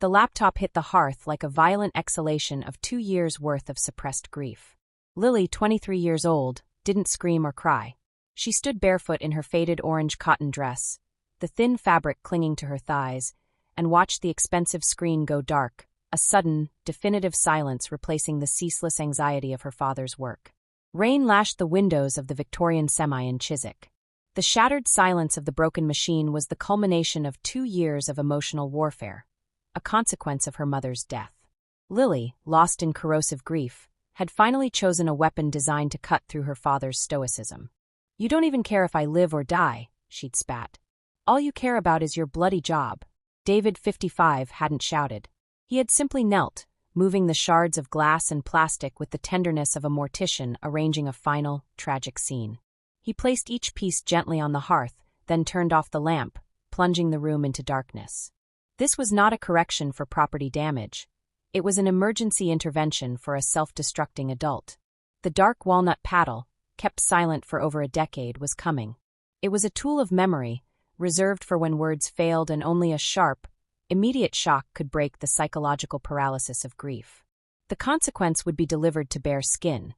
The laptop hit the hearth like a violent exhalation of 2 years' worth of suppressed grief. Lily, 23 years old, didn't scream or cry. She stood barefoot in her faded orange cotton dress, the thin fabric clinging to her thighs, and watched the expensive screen go dark, a sudden, definitive silence replacing the ceaseless anxiety of her father's work. Rain lashed the windows of the Victorian semi in Chiswick. The shattered silence of the broken machine was the culmination of 2 years of emotional warfare, a consequence of her mother's death. Lily, lost in corrosive grief, had finally chosen a weapon designed to cut through her father's stoicism. "You don't even care if I live or die," she'd spat. "All you care about is your bloody job." David, 55, hadn't shouted. He had simply knelt, moving the shards of glass and plastic with the tenderness of a mortician arranging a final, tragic scene. He placed each piece gently on the hearth, then turned off the lamp, plunging the room into darkness. This was not a correction for property damage. It was an emergency intervention for a self-destructing adult. The dark walnut paddle, kept silent for over a decade, was coming. It was a tool of memory, reserved for when words failed and only a sharp, immediate shock could break the psychological paralysis of grief. The consequence would be delivered to bare skin,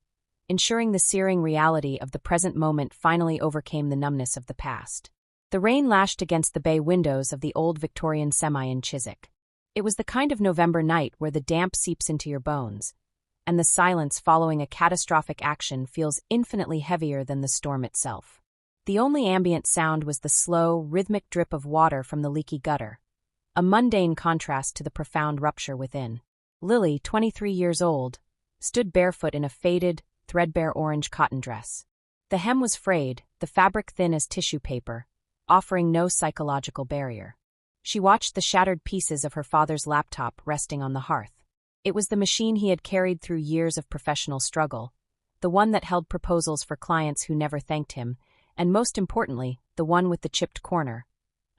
ensuring the searing reality of the present moment finally overcame the numbness of the past. The rain lashed against the bay windows of the old Victorian semi in Chiswick. It was the kind of November night where the damp seeps into your bones, and the silence following a catastrophic action feels infinitely heavier than the storm itself. The only ambient sound was the slow, rhythmic drip of water from the leaky gutter, a mundane contrast to the profound rupture within. Lily, 23 years old, stood barefoot in a faded, threadbare orange cotton dress. The hem was frayed, the fabric thin as tissue paper, offering no psychological barrier. She watched the shattered pieces of her father's laptop resting on the hearth. It was the machine he had carried through years of professional struggle, the one that held proposals for clients who never thanked him, and most importantly, the one with the chipped corner.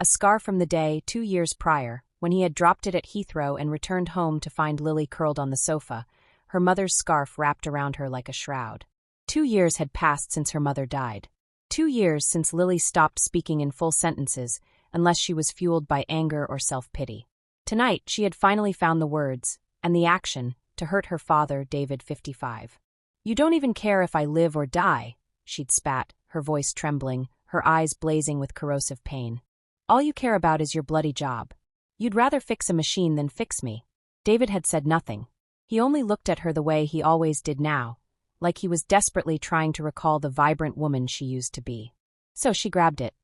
A scar from the day, 2 years prior, when he had dropped it at Heathrow and returned home to find Lily curled on the sofa, her mother's scarf wrapped around her like a shroud. 2 years had passed since her mother died. 2 years since Lily stopped speaking in full sentences, unless she was fueled by anger or self-pity. Tonight, she had finally found the words, and the action, to hurt her father, David, 55. "You don't even care if I live or die," she'd spat, her voice trembling, her eyes blazing with corrosive pain. "All you care about is your bloody job. You'd rather fix a machine than fix me." David had said nothing. He only looked at her the way he always did now, like he was desperately trying to recall the vibrant woman she used to be. So she grabbed it.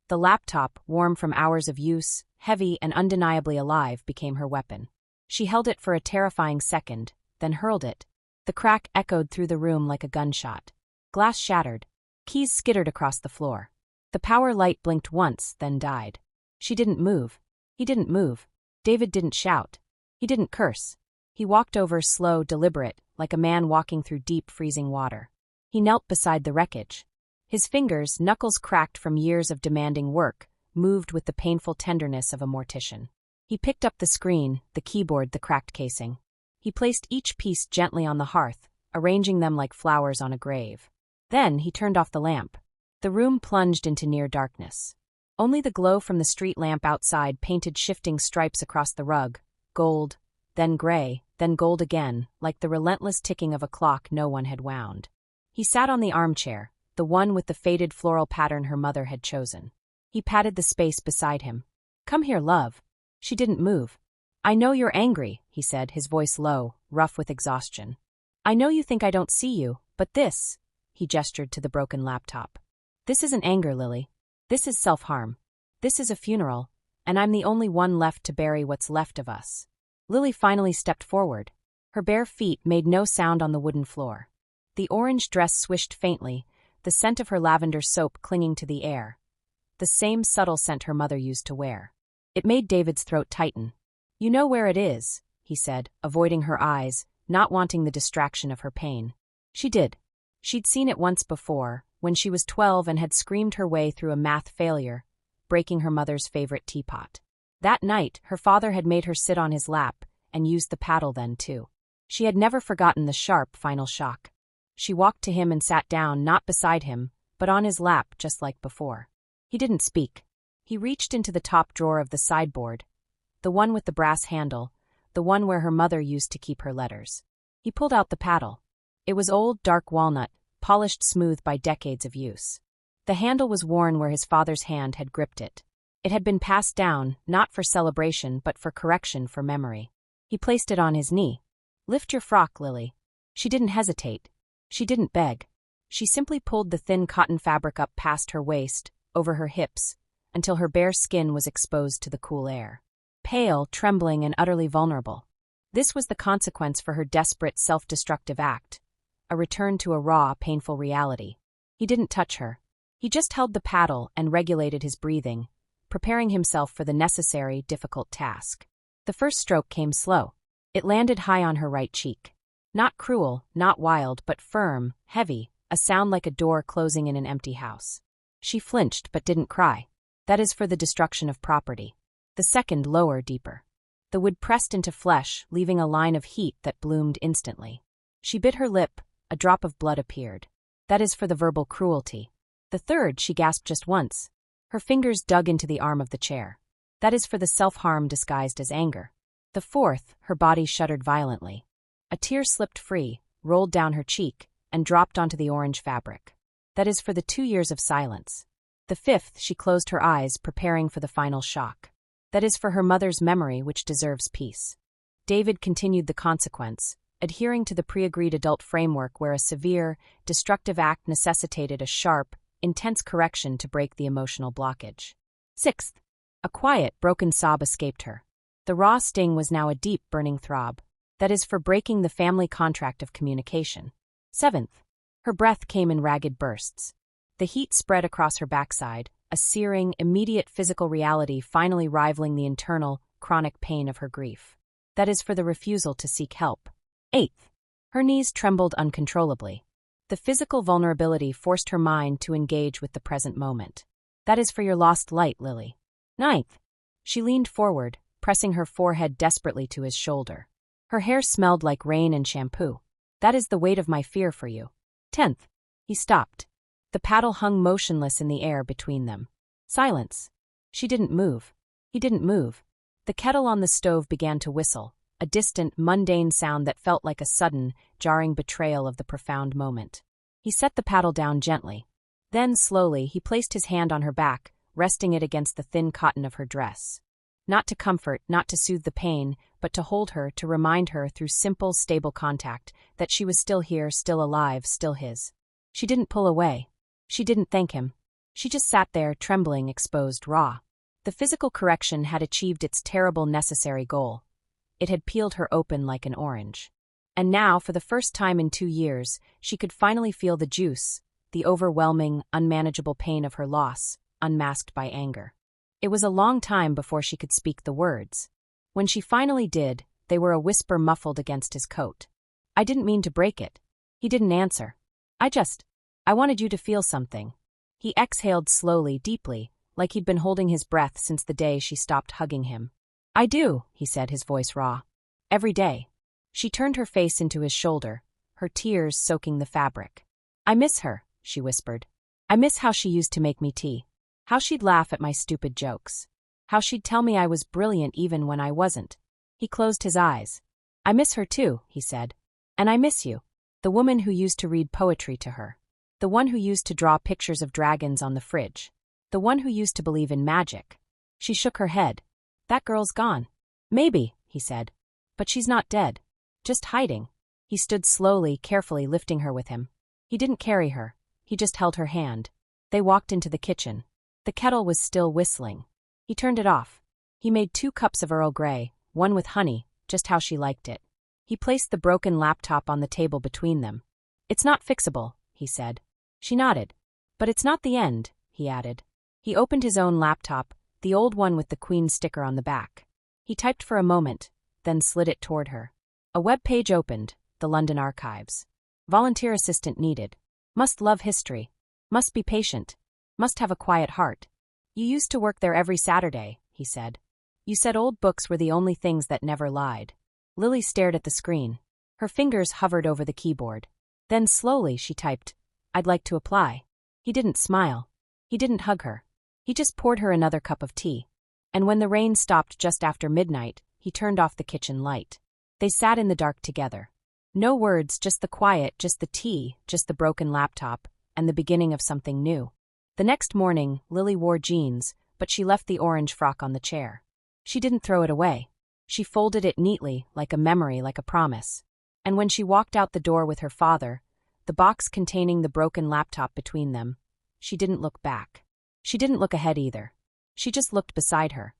The laptop, warm from hours of use, heavy and undeniably alive, became her weapon. She held it for a terrifying second, then hurled it. The crack echoed through the room like a gunshot. Glass shattered. Keys skittered across the floor. The power light blinked once, then died. She didn't move. He didn't move. David didn't shout. He didn't curse. He walked over slow, deliberate, like a man walking through deep, freezing water. He knelt beside the wreckage. His fingers, knuckles cracked from years of demanding work, moved with the painful tenderness of a mortician. He picked up the screen, the keyboard, the cracked casing. He placed each piece gently on the hearth, arranging them like flowers on a grave. Then he turned off the lamp. The room plunged into near darkness. Only the glow from the street lamp outside painted shifting stripes across the rug, gold, then gray, then gold again, like the relentless ticking of a clock no one had wound. He sat on the armchair, the one with the faded floral pattern her mother had chosen. He patted the space beside him. "Come here, love." She didn't move. "I know you're angry," he said, his voice low, rough with exhaustion. "I know you think I don't see you, but this," he gestured to the broken laptop. "This isn't anger, Lily. This is self-harm. This is a funeral, and I'm the only one left to bury what's left of us." Lily finally stepped forward. Her bare feet made no sound on the wooden floor. The orange dress swished faintly, the scent of her lavender soap clinging to the air. The same subtle scent her mother used to wear. It made David's throat tighten. "You know where it is," he said, avoiding her eyes, not wanting the distraction of her pain. She did. She'd seen it once before, when she was 12 and had screamed her way through a math failure, breaking her mother's favorite teapot. That night, her father had made her sit on his lap, and used the paddle then, too. She had never forgotten the sharp, final shock. She walked to him and sat down, not beside him, but on his lap, just like before. He didn't speak. He reached into the top drawer of the sideboard, the one with the brass handle, the one where her mother used to keep her letters. He pulled out the paddle. It was old, dark walnut, polished smooth by decades of use. The handle was worn where his father's hand had gripped it. It had been passed down, not for celebration but for correction for memory. He placed it on his knee. "Lift your frock, Lily." She didn't hesitate. She didn't beg. She simply pulled the thin cotton fabric up past her waist, over her hips, until her bare skin was exposed to the cool air. Pale, trembling, and utterly vulnerable. This was the consequence for her desperate, self-destructive act. A return to a raw, painful reality. He didn't touch her. He just held the paddle and regulated his breathing, preparing himself for the necessary, difficult task. The first stroke came slow. It landed high on her right cheek. Not cruel, not wild, but firm, heavy, a sound like a door closing in an empty house. She flinched but didn't cry. That is for the destruction of property. The second, lower, deeper. The wood pressed into flesh, leaving a line of heat that bloomed instantly. She bit her lip. A drop of blood appeared. That is for the verbal cruelty. The third, she gasped just once. Her fingers dug into the arm of the chair. That is for the self-harm disguised as anger. The fourth, her body shuddered violently. A tear slipped free, rolled down her cheek, and dropped onto the orange fabric. That is for the 2 years of silence. The fifth, she closed her eyes, preparing for the final shock. That is for her mother's memory, which deserves peace. David continued the consequence, adhering to the pre-agreed adult framework where a severe, destructive act necessitated a sharp, intense correction to break the emotional blockage. Sixth, a quiet, broken sob escaped her. The raw sting was now a deep, burning throb. That is for breaking the family contract of communication. Seventh, her breath came in ragged bursts. The heat spread across her backside, a searing, immediate physical reality finally rivaling the internal, chronic pain of her grief. That is for the refusal to seek help. Eighth, her knees trembled uncontrollably. The physical vulnerability forced her mind to engage with the present moment. That is for your lost light, Lily. Ninth, she leaned forward, pressing her forehead desperately to his shoulder. Her hair smelled like rain and shampoo. That is the weight of my fear for you. 10th. He stopped. The paddle hung motionless in the air between them. Silence. She didn't move. He didn't move. The kettle on the stove began to whistle, a distant, mundane sound that felt like a sudden, jarring betrayal of the profound moment. He set the paddle down gently. Then, slowly, he placed his hand on her back, resting it against the thin cotton of her dress. Not to comfort, not to soothe the pain, but to hold her, to remind her through simple, stable contact that she was still here, still alive, still his. She didn't pull away. She didn't thank him. She just sat there, trembling, exposed, raw. The physical correction had achieved its terrible, necessary goal. It had peeled her open like an orange. And now, for the first time in 2 years, she could finally feel the juice, the overwhelming, unmanageable pain of her loss, unmasked by anger. It was a long time before she could speak the words. When she finally did, they were a whisper muffled against his coat. "I didn't mean to break it." He didn't answer. I wanted you to feel something." He exhaled slowly, deeply, like he'd been holding his breath since the day she stopped hugging him. "I do," he said, his voice raw. "Every day." She turned her face into his shoulder, her tears soaking the fabric. "I miss her," she whispered. "I miss how she used to make me tea. How she'd laugh at my stupid jokes. How she'd tell me I was brilliant even when I wasn't." He closed his eyes. "I miss her too," he said. "And I miss you. The woman who used to read poetry to her. The one who used to draw pictures of dragons on the fridge. The one who used to believe in magic." She shook her head. "That girl's gone." "Maybe," he said. "But she's not dead. Just hiding." He stood slowly, carefully lifting her with him. He didn't carry her. He just held her hand. They walked into the kitchen. The kettle was still whistling. He turned it off. He made 2 cups of Earl Grey, one with honey, just how she liked it. He placed the broken laptop on the table between them. "It's not fixable," he said. She nodded. "But it's not the end," he added. He opened his own laptop, the old one with the Queen sticker on the back. He typed for a moment, then slid it toward her. A web page opened, the London Archives. "Volunteer assistant needed. Must love history. Must be patient. Must have a quiet heart. You used to work there every Saturday," he said. "You said old books were the only things that never lied." Lily stared at the screen. Her fingers hovered over the keyboard. Then slowly she typed, "I'd like to apply." He didn't smile. He didn't hug her. He just poured her another cup of tea. And when the rain stopped just after midnight, He turned off the kitchen light. They sat in the dark together. No words, just the quiet, just the tea, just the broken laptop, and the beginning of something new. The next morning, Lily wore jeans, but she left the orange frock on the chair. She didn't throw it away. She folded it neatly, like a memory, like a promise. And when she walked out the door with her father, the box containing the broken laptop between them, she didn't look back. She didn't look ahead either. She just looked beside her.